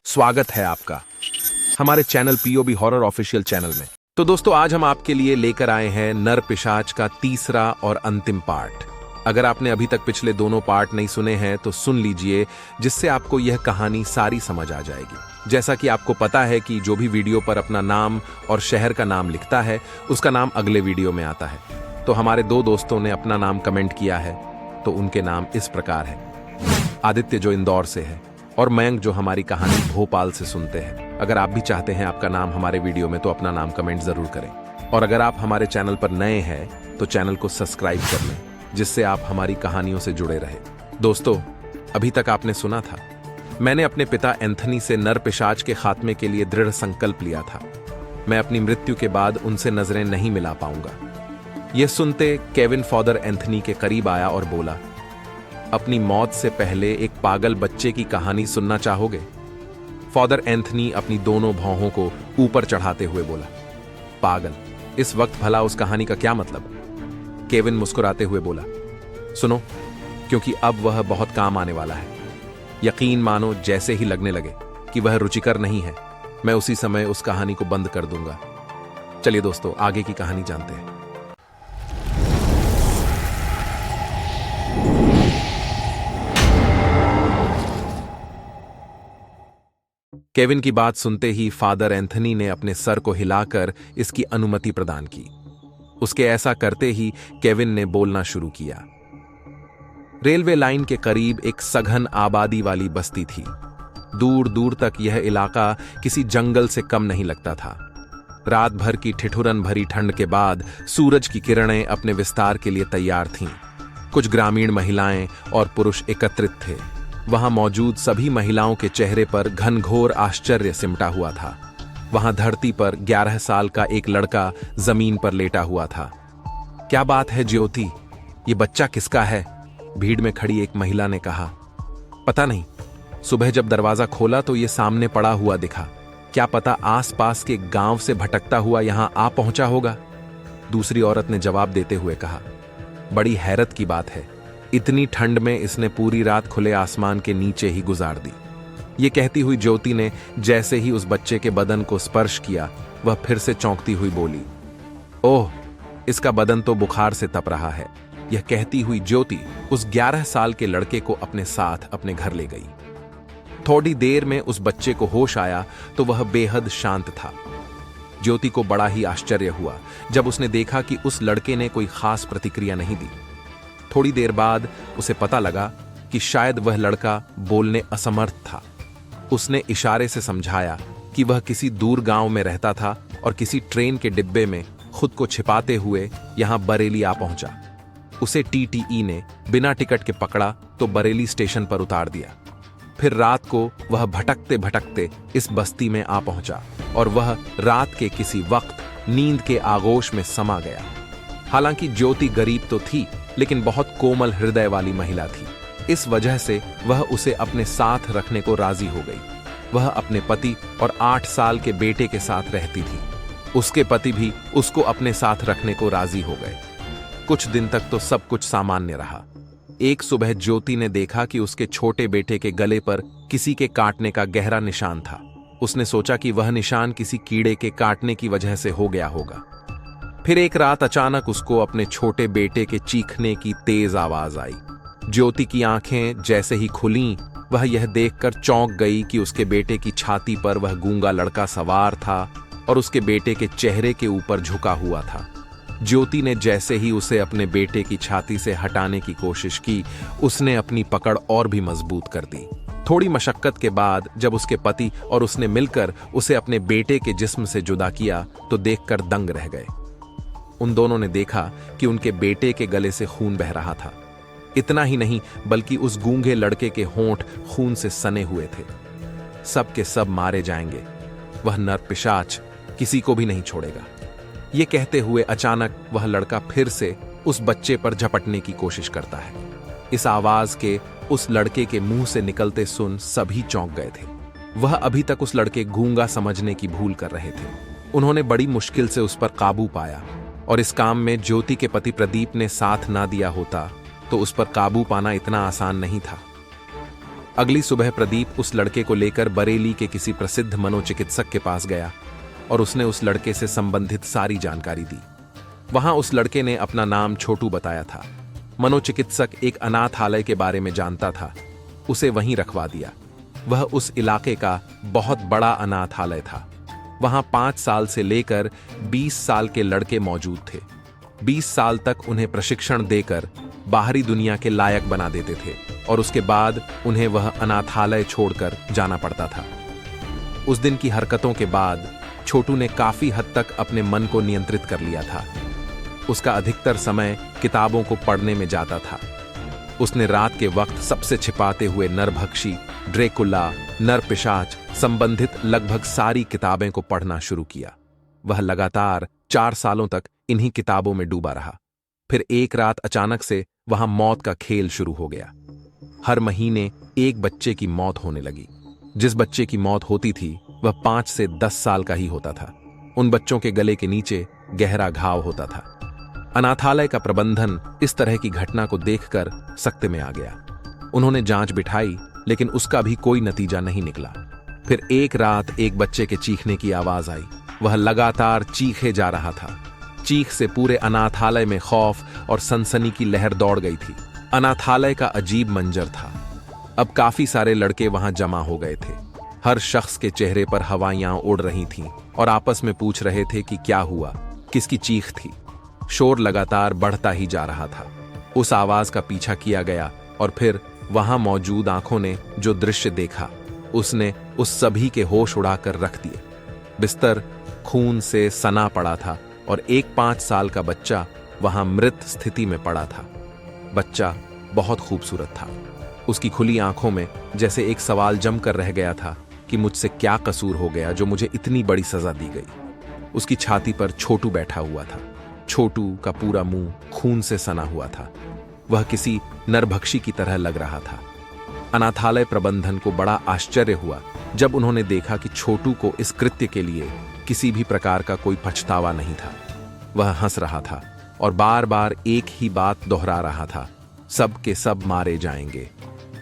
स्वागत है आपका हमारे channel POB horror official channel में। तो दोस्तों, आज हम आपके लिए लेकर आए हैं नर पिशाच का तीसरा और अंतिम पार्ट। अगर आपने अभी तक पिछले दोनों पार्ट नहीं सुने हैं तो सुन लीजिए, जिससे आपको यह कहानी सारी समझ आ जाएगी। जैसा कि आपको पता है कि जो भी वीडियो पर अपना नाम और शहर का नाम लिखता है उसका नाम अगले वीडियो में आता है। तो हमारे दो दोस्तों ने अपना नाम कमेंट किया है, तो उनके नाम इस प्रकार है। आदित्य जो इंदौर से है और मयंक जो हमारी कहानी भोपाल से सुनते हैं। अगर आप भी चाहते हैं आपका नाम हमारे वीडियो में तो अपना नाम कमेंट जरूर करें। और अगर आप हमारे चैनल पर नए हैं तो चैनल को सब्सक्राइब कर लें, जिससे आप हमारी कहानियों से जुड़े रहे। दोस्तों, अभी तक आपने सुना था, मैंने अपने पिता एंथनी से नर पिशाच के खात्मे के लिए दृढ़ संकल्प लिया था। मैं अपनी मृत्यु के बाद उनसे नजरें नहीं मिला पाऊंगा। यह सुनते केविन फादर एंथनी के करीब आया और बोला, अपनी मौत से पहले एक पागल बच्चे की कहानी सुनना चाहोगे? फादर एंथनी अपनी दोनों भौहों को ऊपर चढ़ाते हुए बोला, पागल, इस वक्त भला उस कहानी का क्या मतलब? केविन मुस्कुराते हुए बोला, सुनो, क्योंकि अब वह बहुत काम आने वाला है। यकीन मानो जैसे ही लगने लगे कि वह रुचिकर नहीं है, मैं उसी समय उस कहानी को बंद कर दूंगा। चलिए दोस्तों, आगे की कहानी जानते हैं। केविन की बात सुनते ही फादर एंथनी ने अपने सर को हिलाकर इसकी अनुमति प्रदान की। उसके ऐसा करते ही केविन ने बोलना शुरू किया। रेलवे लाइन के करीब एक सघन आबादी वाली बस्ती थी। दूर दूर तक यह इलाका किसी जंगल से कम नहीं लगता था। रात भर की ठिठुरन भरी ठंड के बाद सूरज की किरणें अपने विस्तार के लिए तैयार थीं। कुछ ग्रामीण महिलाएं और पुरुष एकत्रित थे। वहां मौजूद सभी महिलाओं के चेहरे पर घनघोर आश्चर्य सिमटा हुआ था। वहां धरती पर 11 साल का एक लड़का जमीन पर लेटा हुआ था। क्या बात है ज्योति, ये बच्चा किसका है? भीड़ में खड़ी एक महिला ने कहा। पता नहीं, सुबह जब दरवाजा खोला तो ये सामने पड़ा हुआ दिखा। क्या पता आसपास के गांव से भटकता हुआ यहां आ पहुंचा होगा, दूसरी औरत ने जवाब देते हुए कहा। बड़ी हैरत की बात है, इतनी ठंड में इसने पूरी रात खुले आसमान के नीचे ही गुजार दी। ये कहती हुई ज्योति ने जैसे ही उस बच्चे के बदन को स्पर्श किया, वह फिर से चौंकती हुई बोली, ओह, इसका बदन तो बुखार से तप रहा है। यह कहती हुई ज्योति उस 11 साल के लड़के को अपने साथ अपने घर ले गई। थोड़ी देर में उस बच्चे को होश आया तो वह बेहद शांत था। ज्योति को बड़ा ही आश्चर्य हुआ जब उसने देखा कि उस लड़के ने कोई खास प्रतिक्रिया नहीं दी। थोड़ी देर बाद उसे पता लगा कि शायद वह लड़का बोलने असमर्थ था। उसने इशारे से समझाया कि वह किसी दूर गांव में रहता था और किसी ट्रेन के डिब्बे में खुद को छिपाते हुए यहां बरेली आ पहुंचा। उसे टीटीई ने बिना टिकट के पकड़ा तो बरेली स्टेशन पर उतार दिया। फिर रात को वह भटकते भटकते इस बस्ती में आ पहुंचा और वह रात के किसी वक्त नींद के आगोश में समा गया। हालांकि ज्योति गरीब तो थी, लेकिन बहुत कोमल हृदय वाली महिला थी। इस वजह से वह उसे अपने साथ रखने को राजी हो गई। वह अपने पति और 8 साल के बेटे के साथ रहती थी। उसके पति भी उसको अपने साथ रखने को राजी हो गए। कुछ दिन तक तो सब कुछ सामान्य रहा। एक सुबह ज्योति ने देखा कि उसके छोटे बेटे के गले पर किसी के काटने का गहरा निशान था। उसने सोचा कि वह निशान किसी कीड़े के काटने की वजह से हो गया होगा। फिर एक रात अचानक उसको अपने छोटे बेटे के चीखने की तेज आवाज आई। ज्योति की आंखें जैसे ही खुलीं, वह यह देखकर चौंक गई कि उसके बेटे की छाती पर वह गूंगा लड़का सवार था और उसके बेटे के चेहरे के ऊपर झुका हुआ था। ज्योति ने जैसे ही उसे अपने बेटे की छाती से हटाने की कोशिश की, उसने अपनी पकड़ और भी मजबूत कर दी। थोड़ी मशक्कत के बाद जब उसके पति और उसने मिलकर उसे अपने बेटे के जिस्म से जुदा किया तो देखकर दंग रह गए। उन दोनों ने देखा कि उनके बेटे के गले से खून बह रहा था। इतना ही नहीं, बल्कि उस गूंगे लड़के के होंठ खून से सने हुए थे। सब के सब मारे जाएंगे, वह नर पिशाच किसी को भी नहीं छोड़ेगा। ये कहते हुए अचानक वह लड़का फिर से उस बच्चे पर झपटने की कोशिश करता है। इस आवाज के उस लड़के के मुंह से निकलते सुन सभी चौंक गए थे। वह अभी तक उस लड़के गूंगा समझने की भूल कर रहे थे। उन्होंने बड़ी मुश्किल से उस पर काबू पाया और इस काम में ज्योति के पति प्रदीप ने साथ ना दिया होता तो उस पर काबू पाना इतना आसान नहीं था। अगली सुबह प्रदीप उस लड़के को लेकर बरेली के किसी प्रसिद्ध मनोचिकित्सक के पास गया और उसने उस लड़के से संबंधित सारी जानकारी दी। वहां उस लड़के ने अपना नाम छोटू बताया था। मनोचिकित्सक एक अनाथालय के बारे में जानता था, उसे वहीं रखवा दिया। वह उस इलाके का बहुत बड़ा अनाथालय था। वहां 5 साल से लेकर 20 साल के लड़के मौजूद थे। 20 साल तक उन्हें प्रशिक्षण देकर बाहरी दुनिया के लायक बना देते थे और उसके बाद उन्हें वह अनाथालय छोड़कर जाना पड़ता था। उस दिन की हरकतों के बाद छोटू ने काफी हद तक अपने मन को नियंत्रित कर लिया था। उसका अधिकतर समय किताबों को पढ़ने में जाता था। उसने रात के वक्त सबसे छिपाते हुए नरभक्षी, ड्रेकुला, नरपिशाच संबंधित लगभग सारी किताबें को पढ़ना शुरू किया। वह लगातार 4 सालों तक इन्हीं किताबों में डूबा रहा। फिर एक रात अचानक से वहां मौत का खेल शुरू हो गया। हर महीने एक बच्चे की मौत होने लगी। जिस बच्चे की मौत होती थी वह 5 से 10 साल का ही होता था। उन बच्चों के गले के नीचे गहरा घाव होता था। अनाथालय का प्रबंधन इस तरह की घटना को देखकर सख्ते में आ गया। उन्होंने जांच बिठाई, लेकिन उसका भी कोई नतीजा नहीं निकला। फिर एक रात एक बच्चे के चीखने की आवाज आई। वह लगातार चीखे जा रहा था। चीख से पूरे अनाथालय में खौफ और सनसनी की लहर दौड़ गई थी। अनाथालय का अजीब मंजर था। अब काफी सारे लड़के वहां जमा हो गए थे। हर शख्स के चेहरे पर हवाइयां उड़ रही थीं और आपस में पूछ रहे थे कि क्या हुआ, किसकी चीख थी। शोर लगातार बढ़ता ही जा रहा था। उस आवाज का पीछा किया गया और फिर वहां मौजूद आंखों ने जो दृश्य देखा, उसने उस सभी के होश उड़ाकर रख दिए। बिस्तर खून से सना पड़ा था और एक 5 साल का बच्चा वहां मृत स्थिति में पड़ा था। बच्चा बहुत खूबसूरत था। उसकी खुली आंखों में जैसे एक सवाल जमकर रह गया था कि मुझसे क्या कसूर हो गया जो मुझे इतनी बड़ी सजा दी गई। उसकी छाती पर छोटू बैठा हुआ था। छोटू का पूरा मुंह खून से सना हुआ था। वह किसी नरभक्षी की तरह लग रहा था। अनाथालय प्रबंधन को बड़ा आश्चर्य हुआ जब उन्होंने देखा कि छोटू को इस कृत्य के लिए किसी भी प्रकार का कोई पछतावा नहीं था। वह हंस रहा था और बार बार एक ही बात दोहरा रहा था, सब के सब मारे जाएंगे।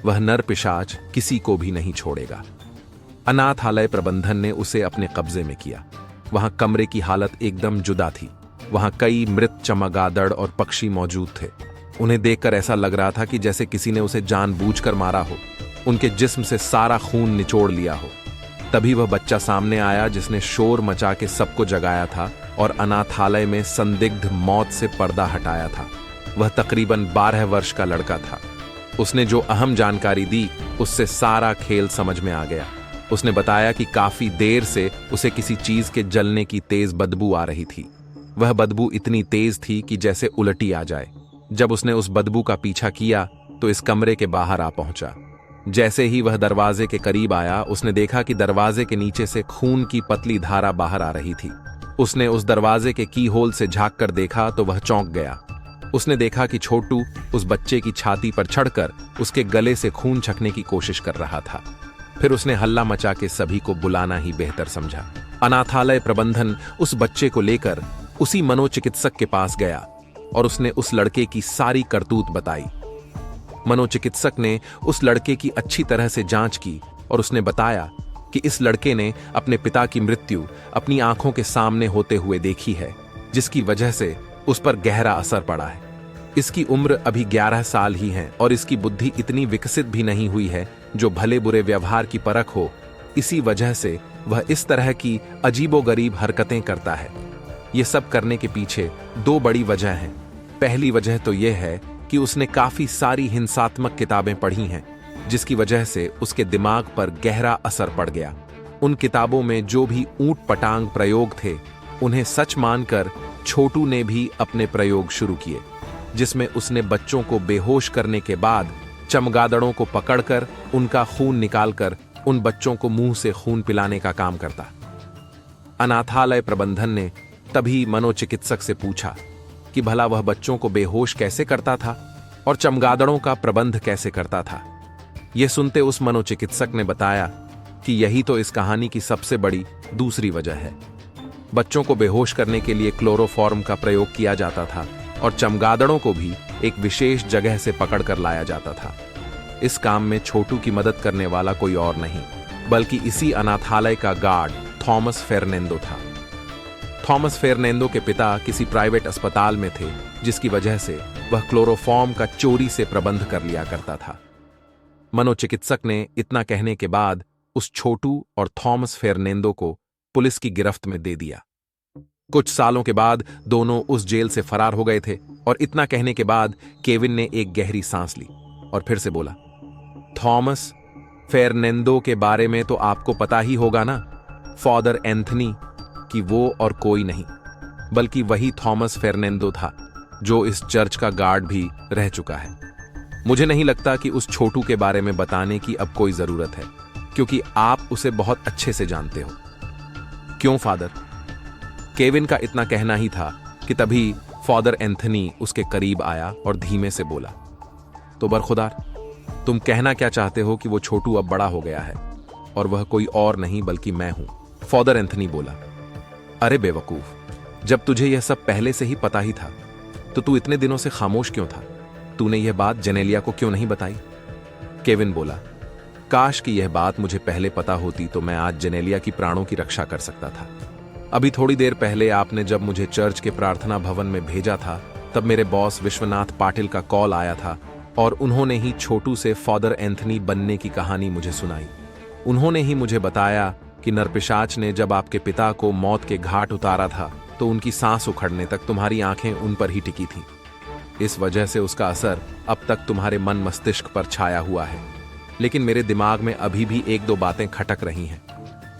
वह नरपिशाच किसी को भी नहीं छोड़ेगा। अनाथालय प्रबंधन ने उसे अपने कब्जे में किया। वहां कमरे की हालत एकदम जुदा थी। वहां कई मृत चमगादड़ और पक्षी मौजूद थे। उन्हें देखकर ऐसा लग रहा था कि जैसे किसी ने उसे जानबूझकर मारा हो, उनके जिस्म से सारा खून निचोड़ लिया हो। तभी वह बच्चा सामने आया जिसने शोर मचा के सबको जगाया था और अनाथालय में संदिग्ध मौत से पर्दा हटाया था। वह तकरीबन 12 वर्ष का लड़का था। उसने जो अहम जानकारी दी, उससे सारा खेल समझ में आ गया। उसने बताया कि काफी देर से उसे किसी चीज के जलने की तेज बदबू आ रही थी। वह बदबू इतनी तेज थी कि जैसे उलटी आ जाए। जब उसने उस बदबू का पीछा किया तो इस कमरे के बाहर आ पहुंचा। जैसे ही वह दरवाजे के करीब आया, उसने देखा कि दरवाजे के नीचे से खून की पतली धारा बाहर आ रही थी। उसने उस दरवाजे के की होल से झांक कर देखा तो वह चौंक गया। उसने देखा कि छोटू उस बच्चे की छाती पर चढ़कर उसके गले से खून छकने की कोशिश कर रहा था। फिर उसने हल्ला मचा के सभी को बुलाना ही बेहतर समझा। अनाथालय प्रबंधन उस बच्चे को लेकर उसी मनोचिकित्सक के पास गया और उसने उस लड़के की सारी करतूत बताई। मनोचिकित्सक ने उस लड़के की अच्छी तरह से जांच की और उसने बताया कि इस लड़के ने अपने पिता की मृत्यु अपनी आंखों के सामने होते हुए देखी है, जिसकी वजह से उस पर गहरा असर पड़ा है। इसकी उम्र अभी 11 साल ही है और इसकी बुद्धि इतनी विकसित भी नहीं हुई है जो भले बुरे व्यवहार की परख हो। इसी वजह से वह इस तरह की अजीबोगरीब हरकतें करता है। ये सब करने के पीछे 2 बड़ी वजह हैं। पहली वजह तो यह है कि उसने काफी सारी हिंसात्मक किताबें पढ़ी हैं, जिसकी वजह से उसके दिमाग पर गहरा असर पड़ गया। उन किताबों में जो भी ऊंट पटांग प्रयोग थे, उन्हें सच मानकर छोटू ने भी अपने प्रयोग शुरू किए, जिसमें उसने बच्चों को बेहोश करने के बाद चमगादड़ों को पकड़कर उनका खून निकालकर उन बच्चों को मुंह से खून पिलाने का काम करता। अनाथालय प्रबंधन ने तभी मनोचिकित्सक से पूछा कि भला वह बच्चों को बेहोश कैसे करता था और चमगादड़ों का प्रबंध कैसे करता था। यह सुनते उस मनोचिकित्सक ने बताया कि यही तो इस कहानी की सबसे बड़ी दूसरी वजह है। बच्चों को बेहोश करने के लिए क्लोरोफॉर्म का प्रयोग किया जाता था और चमगादड़ों को भी एक विशेष जगह से पकड़कर लाया जाता था। इस काम में छोटू की मदद करने वाला कोई और नहीं बल्कि इसी अनाथालय का गार्ड थॉमस फेर्नेंदो था। थॉमस फेर्नेंदो के पिता किसी प्राइवेट अस्पताल में थे, जिसकी वजह से वह क्लोरोफॉर्म का चोरी से प्रबंध कर लिया करता था। मनोचिकित्सक ने इतना कहने के बाद उस छोटू और थॉमस फेर्नेंदो को पुलिस की गिरफ्त में दे दिया। कुछ सालों के बाद दोनों उस जेल से फरार हो गए थे और इतना कहने के बाद केविन ने एक गहरी सांस ली और फिर से बोला, थॉमस फेर्नेंदो के बारे में तो आपको पता ही होगा ना, फादर एंथनी, कि वो और कोई नहीं बल्कि वही थॉमस फेर्नेंदो था जो इस चर्च का गार्ड भी रह चुका है। मुझे नहीं लगता कि उस छोटू के बारे में बताने की अब कोई जरूरत है, क्योंकि आप उसे बहुत अच्छे से जानते हो। क्यों फादर? केविन का इतना कहना ही था कि तभी फादर एंथनी उसके करीब आया और धीमे से बोला, तो बरखुदार, तुम कहना क्या चाहते हो कि वो छोटू अब बड़ा हो गया है और वह कोई और नहीं बल्कि मैं हूं? फादर एंथनी बोला, अरे बेवकूफ, जब तुझे यह सब पहले से ही पता ही था तो तू इतने दिनों से खामोश क्यों था? तूने यह बात जेनेलिया को क्यों नहीं बताई? केविन बोला, काश कि यह बात मुझे पहले पता होती तो मैं आज जेनेलिया की प्राणों की रक्षा कर सकता था। अभी थोड़ी देर पहले आपने जब मुझे चर्च के प्रार्थना भवन में भेजा था तब मेरे बॉस विश्वनाथ पाटिल का कॉल आया था और उन्होंने ही छोटू से फादर एंथनी बनने की कहानी मुझे सुनाई। उन्होंने ही मुझे बताया कि नरपिशाच ने जब आपके पिता को मौत के घाट उतारा था तो उनकी सांस उखड़ने तक तुम्हारी आंखें उन पर ही टिकी थीं। इस वजह से उसका असर अब तक तुम्हारे मन मस्तिष्क पर छाया हुआ है। लेकिन मेरे दिमाग में अभी भी एक दो बातें खटक रही हैं।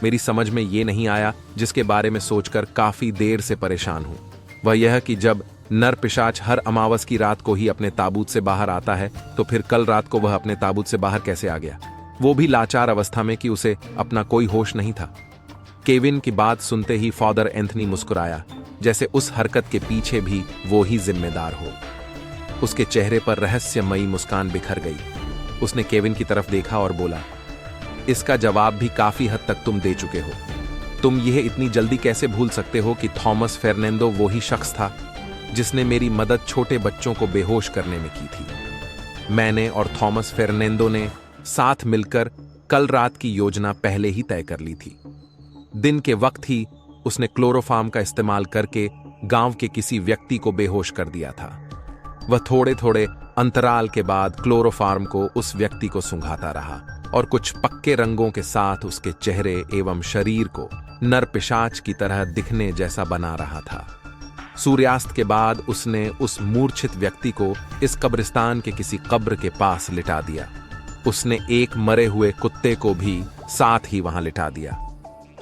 मेरी समझ में ये नहीं आया, जिसके बारे में सोचकर काफी देर से परेशान हूं। वह यह कि जब नरपिशाच हर अमावस की रात को ही अपने ताबूत से बाहर आता है तो फिर कल रात को वह अपने ताबूत से बाहर कैसे आ गया, वो भी लाचार अवस्था में कि उसे अपना कोई होश नहीं था। केविन की बात सुनते ही फादर एंथनी मुस्कुराया, जैसे उस हरकत के पीछे भी वो ही जिम्मेदार हो। उसके चेहरे पर रहस्यमयी मुस्कान बिखर गई। उसने केविन की तरफ देखा और बोला, इसका जवाब भी काफी हद तक तुम दे चुके हो। तुम यह इतनी जल्दी कैसे भूल सकते हो कि थॉमस फेर्नेंदो वो ही शख्स था जिसने मेरी मदद छोटे बच्चों को बेहोश करने में की थी। मैंने और थॉमस फेर्नेंदो ने साथ मिलकर कल रात की योजना पहले ही तय कर ली थी। दिन के वक्त ही उसने क्लोरोफॉर्म का इस्तेमाल करके गांव के किसी व्यक्ति को बेहोश कर दिया था। वह थोड़े थोड़े अंतराल के बाद क्लोरोफॉर्म को उस व्यक्ति को सूंघाता रहा और कुछ पक्के रंगों के साथ उसके चेहरे एवं शरीर को नरपिशाच की तरह दिखने जैसा बना रहा था। सूर्यास्त के बाद उसने उस मूर्छित व्यक्ति को इस कब्रिस्तान के किसी कब्र के पास लिटा दिया। उसने एक मरे हुए कुत्ते को भी साथ ही वहां लिटा दिया।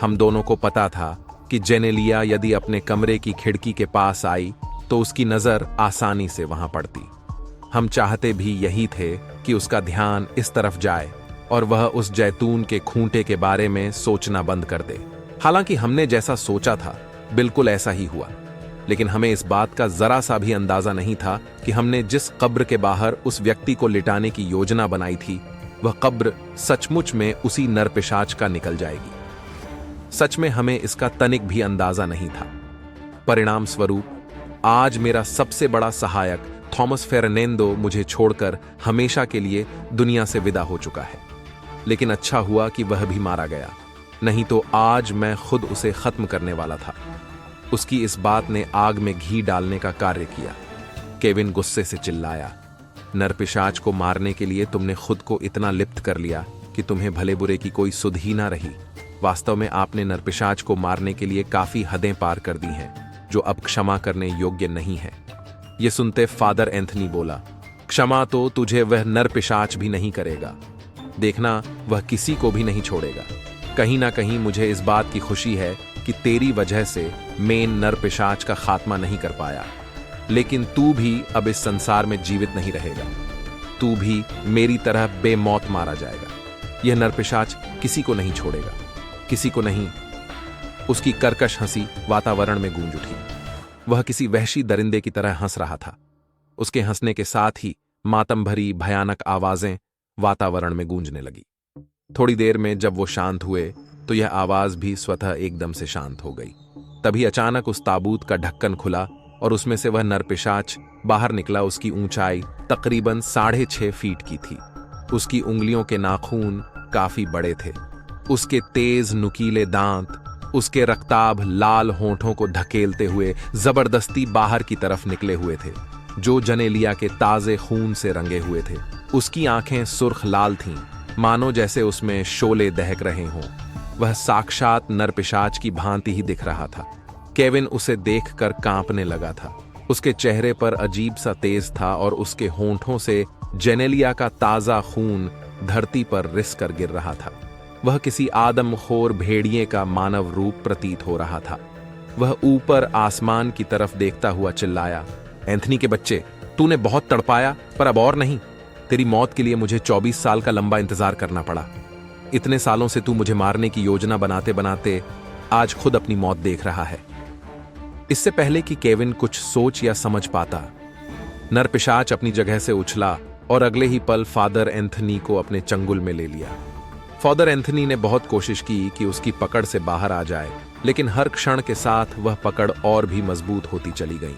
हम दोनों को पता था कि जेनेलिया यदि अपने कमरे की खिड़की के पास आई तो उसकी नजर आसानी से वहां पड़ती। हम चाहते भी यही थे कि उसका ध्यान इस तरफ जाए और वह उस जैतून के खूंटे के बारे में सोचना बंद कर दे। हालांकि हमने जैसा सोचा था बिल्कुल ऐसा ही हुआ, लेकिन हमें इस बात का जरा सा भी अंदाजा नहीं था कि हमने जिस कब्र के बाहर उस व्यक्ति को लिटाने की योजना बनाई थी वह कब्र सचमुच में उसी नरपिशाच का निकल जाएगी। सच में हमें इसका तनिक भी अंदाजा नहीं था। परिणाम स्वरूप आज मेरा सबसे बड़ा सहायक थॉमस फेर्नेंदो मुझे छोड़कर हमेशा के लिए दुनिया से विदा हो चुका है। लेकिन अच्छा हुआ कि वह भी मारा गया, नहीं तो आज मैं खुद उसे खत्म करने वाला था। उसकी इस बात ने आग में घी डालने का कार्य किया। केविन गुस्से से चिल्लाया, नरपिशाच को मारने के लिए तुमने खुद को इतना लिप्त कर लिया कि तुम्हें भले बुरे की कोई सुध ही ना रही। वास्तव में आपने नरपिशाच को मारने के लिए काफी हदें पार कर दी हैं, जो अब क्षमा करने योग्य नहीं है। यह सुनते फादर एंथनी बोला, क्षमा तो तुझे वह नरपिशाच भी नहीं करेगा। देखना, वह किसी को भी नहीं छोड़ेगा। कहीं ना कहीं मुझे इस बात की खुशी है कि तेरी वजह से मेन नरपिशाच का खात्मा नहीं कर पाया, लेकिन तू भी अब इस संसार में जीवित नहीं रहेगा। तू भी मेरी तरह बेमौत मारा जाएगा। यह नरपिशाच किसी को नहीं छोड़ेगा, किसी को नहीं। उसकी कर्कश हंसी वातावरण में गूंज उठी। वह किसी वहशी दरिंदे की तरह हंस रहा था। उसके हंसने के साथ ही मातम भरी भयानक आवाजें वातावरण में गूंजने लगी। थोड़ी देर में जब वो शांत हुए तो यह आवाज भी स्वतः एकदम से शांत हो गई। तभी अचानक उस ताबूत का ढक्कन खुला और उसमें से वह नरपिशाच बाहर निकला। उसकी ऊंचाई तकरीबन 6.5 फीट की थी। उसकी उंगलियों के नाखून काफी बड़े थे। उसके तेज नुकीले दांत उसके रक्ताभ लाल होंठों को धकेलते हुए जबरदस्ती बाहर की तरफ निकले हुए थे, जो जनेलिया के ताजे खून से रंगे हुए थे। उसकी आंखें सुर्ख लाल थीं, मानो जैसे उसमें शोले दहक रहे हों। वह साक्षात नरपिशाच की भांति ही दिख रहा था। केविन उसे देखकर कांपने लगा था। उसके चेहरे पर अजीब सा तेज था और उसके होंठों से जेनेलिया का ताजा खून धरती पर रिस कर गिर रहा था। वह किसी आदमखोर भेड़िए का मानव रूप प्रतीत हो रहा था। वह ऊपर आसमान की तरफ देखता हुआ चिल्लाया, एंथनी के बच्चे, तूने बहुत तड़पाया, पर अब और नहीं। तेरी मौत के लिए मुझे 24 साल का लंबा इंतजार करना पड़ा। इतने सालों से तू मुझे मारने की योजना बनाते बनाते आज खुद अपनी मौत देख रहा है। इससे पहले कि केविन कुछ सोच या समझ पाता, नरपिशाच अपनी जगह से उछला और अगले ही पल फादर एंथनी को अपने चंगुल में ले लिया। फादर एंथनी ने बहुत कोशिश की कि उसकी पकड़ से बाहर आ जाए, लेकिन हर क्षण के साथ वह पकड़ और भी मजबूत होती चली गई।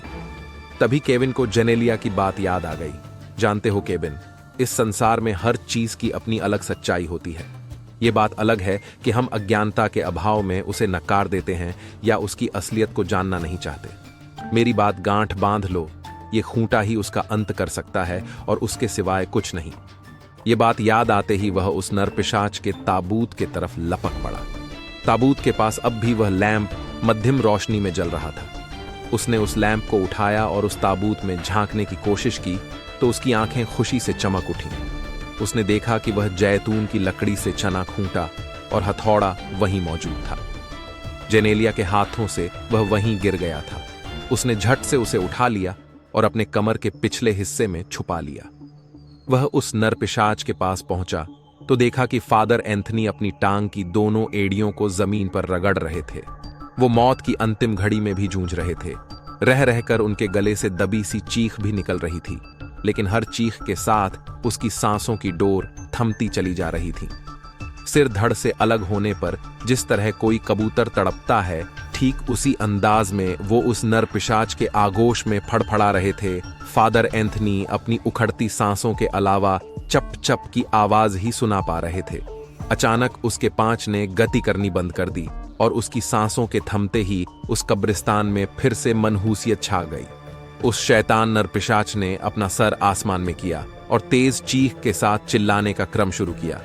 तभी केविन को जेनेलिया की बात याद आ गई। जानते हो केविन, इस संसार में हर चीज की अपनी अलग सच्चाई होती है। ये बात अलग है कि हम अज्ञानता के अभाव में उसे नकार देते हैं या उसकी असलियत को जानना नहीं चाहते। मेरी बात गांठ बांध लो, ये खूंटा ही उसका अंत कर सकता है और उसके सिवाय कुछ नहीं। ये बात याद आते ही वह उस नरपिशाच के ताबूत के तरफ लपक पड़ा। ताबूत के पास अब भी वह लैंप मध्यम रोशनी में जल रहा था। उसने उस लैंप को उठाया और उस ताबूत में झांकने की कोशिश की तो उसकी आंखें खुशी से चमक उठीं। उसने देखा कि वह जैतून की लकड़ी से चना खूंटा और हथौड़ा वहीं मौजूद था। जेनेलिया के हाथों से वह वहीं गिर गया था। उसने झट से उसे उठा लिया और अपने कमर के पिछले हिस्से में छुपा लिया। वह उस नरपिशाच के पास पहुंचा तो देखा कि फादर एंथनी अपनी टांग की दोनों एड़ियों को जमीन पर रगड़ रहे थे। वो मौत की अंतिम घड़ी में भी जूझ रहे थे। रह रहकर उनके गले से दबी सी चीख भी निकल रही थी, लेकिन हर चीख के साथ उसकी सांसों की डोर थमती चली जा रही थी। सिर धड़ से अलग होने पर जिस तरह कोई कबूतर तड़पता है, ठीक उसी अंदाज में वो उस नरपिशाच के आगोश में फड़फड़ा रहे थे। फादर एंथनी अपनी उखड़ती सांसों के अलावा चप चप की आवाज ही सुना पा रहे थे। अचानक उसके पांच ने गति करनी बंद कर दी और उसकी सांसों के थमते ही उस कब्रिस्तान में फिर से मनहूसियत छा गई। उस शैतान नरपिशाच ने अपना सर आसमान में किया और तेज चीख के साथ चिल्लाने का क्रम शुरू किया।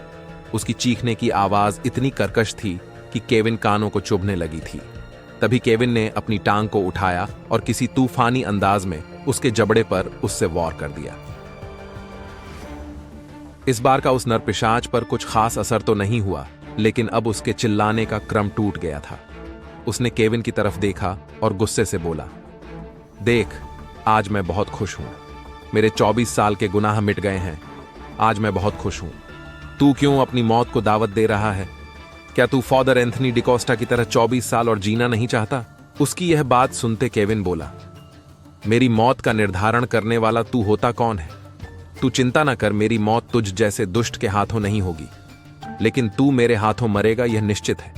उसकी चीखने की आवाज इतनी कर्कश थी कि केविन कानों को चुभने लगी थी। तभी केविन ने अपनी टांग को उठाया और किसी तूफानी अंदाज में उसके जबड़े पर उससे वार कर दिया। इस बार का उस नरपिशाच पर कुछ खास असर तो नहीं हुआ, लेकिन अब उसके चिल्लाने का क्रम टूट गया था। उसने केविन की तरफ देखा और गुस्से से बोला, देख, आज मैं बहुत खुश हूं। मेरे 24 साल के गुनाह मिट गए हैं। आज मैं बहुत खुश हूं। तू क्यों अपनी मौत को दावत दे रहा है? क्या तू फादर एंथनी डिकोस्टा की तरह 24 साल और जीना नहीं चाहता? उसकी यह बात सुनते केविन बोला, मेरी मौत का निर्धारण करने वाला तू होता कौन है? तू चिंता न कर, मेरी मौत तुझ जैसे दुष्ट के हाथों नहीं होगी, लेकिन तू मेरे हाथों मरेगा, यह निश्चित है।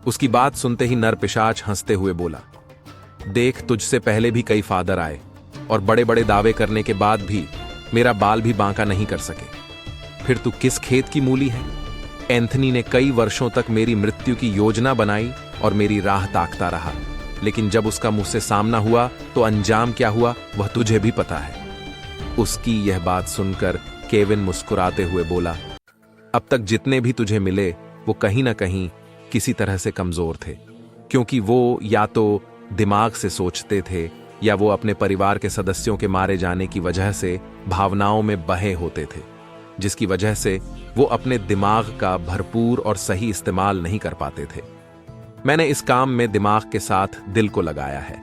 उसकी बात सुनते ही नरपिशाच हंसते हुए बोला, देख, तुझसे पहले भी कई फादर आए और बड़े बड़े दावे करने के बाद भी मेरा बाल भी बांका नहीं कर सके। फिर तू किस खेत की मूली है? एंथनी ने कई वर्षों तक मेरी मृत्यु की योजना बनाई और मेरी राह ताकता रहा, लेकिन जब उसका मुझसे सामना हुआ तो अंजाम क्या हुआ वह तुझे भी पता है। उसकी यह बात सुनकर केविन मुस्कुराते हुए बोला, अब तक जितने भी तुझे मिले वो कहीं ना कहीं किसी तरह से कमजोर थे, क्योंकि वो या तो दिमाग से सोचते थे या वो अपने परिवार के सदस्यों के मारे जाने की वजह से भावनाओं में बहे होते थे, जिसकी वजह से वो अपने दिमाग का भरपूर और सही इस्तेमाल नहीं कर पाते थे। मैंने इस काम में दिमाग के साथ दिल को लगाया है,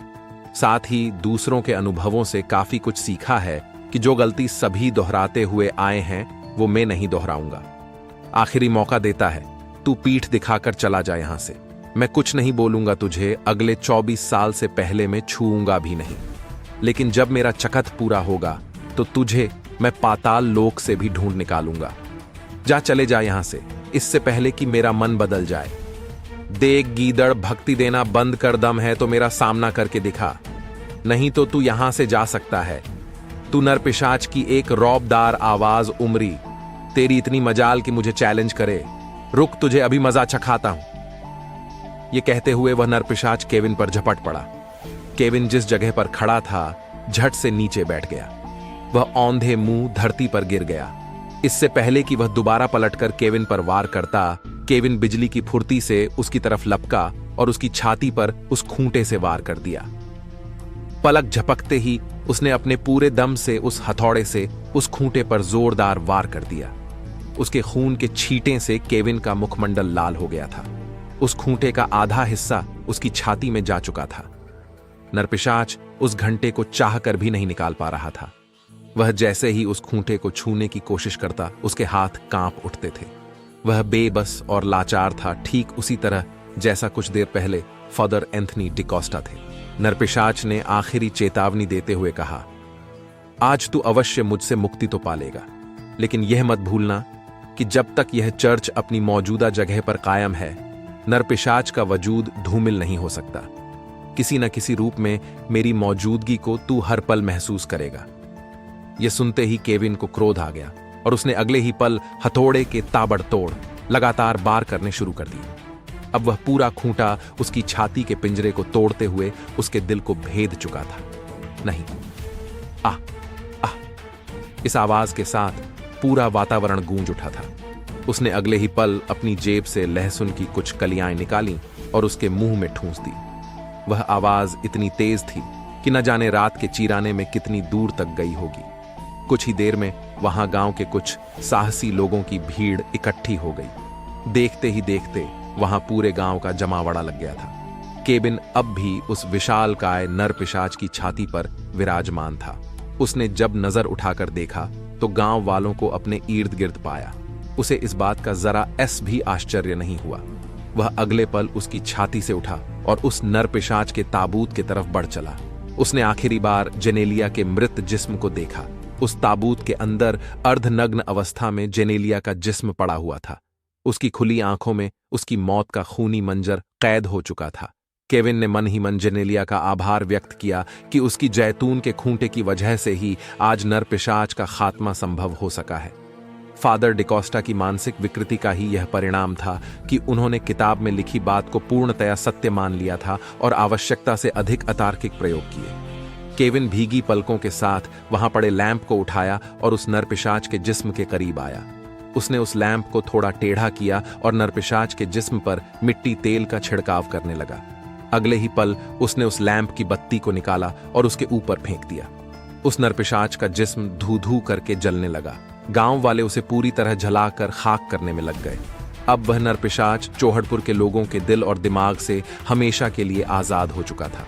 साथ ही दूसरों के अनुभवों से काफी कुछ सीखा है कि जो गलती सभी दोहराते हुए आए हैं वो मैं नहीं दोहराऊंगा। आखिरी मौका देता है, तू पीठ दिखाकर चला जा यहां से। मैं कुछ नहीं बोलूंगा तुझे, अगले 24 साल से पहले मैं छूऊंगा भी नहीं, लेकिन जब मेरा चकत पूरा होगा तो तुझे मैं पाताल लोक से भी ढूंढ निकालूंगा। जा, चले जा यहां से, इससे पहले कि मेरा मन बदल जाए। देख गीदड़, भक्ति देना बंद कर, दम है तो मेरा सामना करके दिखा, नहीं तो तू यहां से जा सकता है। तू नरपिशाच की एक रौबदार आवाज उमरी तेरी इतनी मजाल कि मुझे चैलेंज करे। रुक, तुझे अभी मजा चखाता हूं। ये कहते हुए वह नरपिशाच केविन पर झपट पड़ा। केविन जिस जगह पर खड़ा था झट से नीचे बैठ गया। वह औंधे मुंह धरती पर गिर गया। इससे पहले कि वह दोबारा पलटकर केविन पर वार करता, केविन बिजली की फुर्ती से उसकी तरफ लपका और उसकी छाती पर उस खूंटे से वार कर दिया। पलक झपकते ही उसने अपने पूरे दम से उस हथौड़े से उस खूंटे पर जोरदार वार कर दिया। उसके खून के छींटे से केविन का मुखमंडल लाल हो गया था। उस खूंटे का आधा हिस्सा उसकी छाती में जा चुका था। नरपिशाच उस घंटे को चाहकर भी नहीं निकाल पा रहा था। वह जैसे ही उस खूंटे को छूने की कोशिश करता, उसके हाथ कांप उठते थे। वह बेबस और लाचार था, ठीक उसी तरह जैसा कुछ देर पहले फादर एंथनी डिकोस्टा थे। नरपिशाच ने आखिरी चेतावनी देते हुए कहा, आज तू अवश्य मुझसे मुक्ति तो पालेगा, लेकिन यह मत भूलना कि जब तक यह चर्च अपनी मौजूदा जगह पर कायम है, नरपिशाच का वजूद धूमिल नहीं हो सकता। किसी न किसी रूप में मेरी मौजूदगी को तू हर पल महसूस करेगा। यह सुनते ही केविन को क्रोध आ गया और उसने अगले ही पल हथौड़े के ताबड़तोड़ लगातार वार करने शुरू कर दिए। अब वह पूरा खूंटा उसकी छाती के पिंजरे को तोड़ते हुए उसके दिल को भेद चुका था। नहीं, आ आ इस आवाज के साथ पूरा वातावरण गूंज उठा था। उसने अगले ही पल अपनी जेब से लहसुन की कुछ कलियां निकाली और उसके मुंह में ठूंस दी। वह आवाज इतनी तेज थी कि न जाने रात के चीराने में कितनी दूर तक गई होगी। कुछ ही देर में वहां गांव के कुछ साहसी लोगों की भीड़ इकट्ठी हो गई। देखते ही देखते वहां पूरे गांव का जमावड़ा लग गया था। केविन अब भी उस विशालकाय नरपिशाच की छाती पर विराजमान था। उसने जब नजर उठाकर देखा तो गांव वालों को अपने इर्द गिर्द पाया। उसे इस बात का जरा भी आश्चर्य नहीं हुआ। वह अगले पल उसकी छाती से उठा और उस नरपिशाच के ताबूत की तरफ बढ़ चला। उसने आखिरी बार जेनेलिया के मृत जिस्म को देखा। उस ताबूत के अंदर अर्धनग्न अवस्था में जेनेलिया का जिस्म पड़ा हुआ था। उसकी खुली आंखों में उसकी मौत का खूनी मंजर कैद हो चुका था। केविन ने मन ही मन जेनेलिया का आभार व्यक्त किया कि उसकी जैतून के खूंटे की वजह से ही आज नरपिशाच का खात्मा संभव हो सका है। फादर डिकोस्टा की मानसिक विकृति का ही यह परिणाम था कि उन्होंने किताब में लिखी बात को पूर्णतया सत्य मान लिया था और आवश्यकता से अधिक अतार्किक प्रयोग किए। केविन भीगी पलकों के साथ वहां पड़े लैंप को उठाया और उस नरपिशाच के जिस्म के करीब आया। उसने उस लैंप को थोड़ा टेढ़ा किया और नरपिशाच के जिस्म पर मिट्टी तेल का छिड़काव करने लगा। अगले ही पल उसने उस लैंप की बत्ती को निकाला और उसके ऊपर फेंक दिया। उस नरपिशाच का जिस्म धू-धू करके जलने लगा। गांव वाले उसे पूरी तरह जलाकर खाक करने में लग गए। अब वह नरपिशाच चौहड़पुर के लोगों के दिल और दिमाग से हमेशा के लिए आजाद हो चुका था।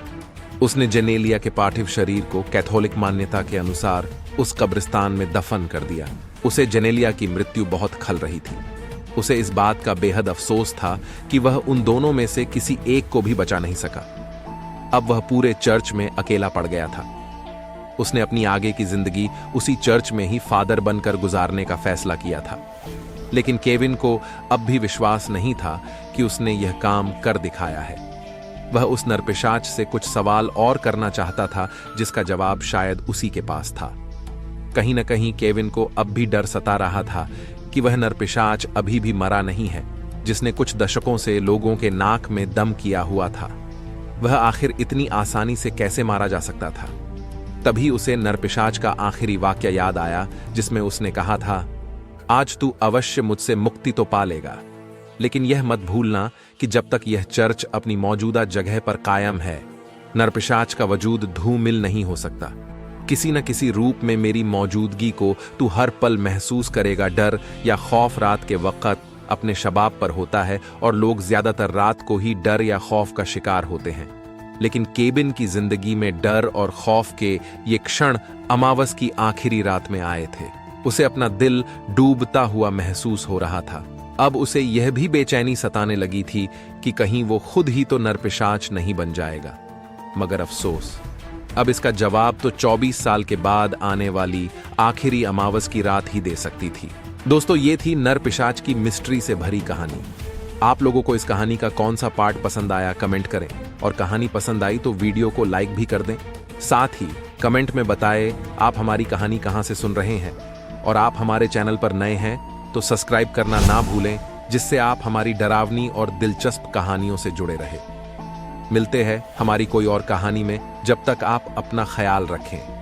उसने जेनेलिया के पार्थिव शरीर को कैथोलिक मान्यता के अनुसार उस कब्रिस्तान में दफन कर दिया। उसे जेनेलिया की मृत्यु बहुत खल रही थी। उसे इस बात का बेहद अफसोस था कि वह उन दोनों में से किसी एक को भी बचा नहीं सका। अब वह पूरे चर्च में अकेला पड़ गया था। उसने अपनी आगे की जिंदगी उसी चर्च में ही फादर बनकर गुजारने का फैसला किया था। लेकिन केविन को अब भी विश्वास नहीं था कि उसने यह काम कर दिखाया है। वह उस नरपिशाच से कुछ सवाल और करना चाहता था जिसका जवाब शायद उसी के पास था। कहीं न कहीं केविन को अब भी डर सता रहा था कि वह नरपिशाच अभी भी मरा नहीं है, जिसने कुछ दशकों से लोगों के नाक में दम किया हुआ था। वह आखिर इतनी आसानी से कैसे मारा जा सकता था? तभी उसे नरपिशाच का आखिरी वाक्य याद आया जिसमें उसने कहा था, आज तू अवश्य मुझसे मुक्ति तो पा लेगा, लेकिन यह मत भूलना कि जब तक यह चर्च अपनी मौजूदा जगह पर कायम है, नरपिशाच का वजूद धूमिल नहीं हो सकता। किसी न किसी रूप में मेरी मौजूदगी को तू हर पल महसूस करेगा। डर या खौफ रात के वक्त अपने शबाब पर होता है और लोग ज्यादातर रात को ही डर या खौफ का शिकार होते हैं। लेकिन केविन की जिंदगी में डर और खौफ के ये क्षण अमावस की आखिरी रात में आए थे। उसे अपना दिल डूबता हुआ महसूस हो रहा था। अब उसे यह भी बेचैनी सताने लगी थी कि कहीं वो खुद ही तो नरपिशाच नहीं बन जाएगा। मगर अफसोस, अब इसका जवाब तो 24 साल के बाद आने वाली आखिरी अमावस की रात ही दे सकती थी। दोस्तों, ये थी नरपिशाच की मिस्ट्री से भरी कहानी। आप लोगों को इस कहानी का कौन सा पार्ट पसंद आया कमेंट करें, और कहानी पसंद आई तो वीडियो को लाइक भी कर दें। साथ ही कमेंट में बताएं आप हमारी कहानी कहां से सुन रहे हैं, और आप हमारे चैनल पर नए हैं तो सब्सक्राइब करना ना भूलें, जिससे आप हमारी डरावनी और दिलचस्प कहानियों से जुड़े रहे। मिलते हैं हमारी कोई और कहानी में। जब तक आप अपना ख्याल रखें।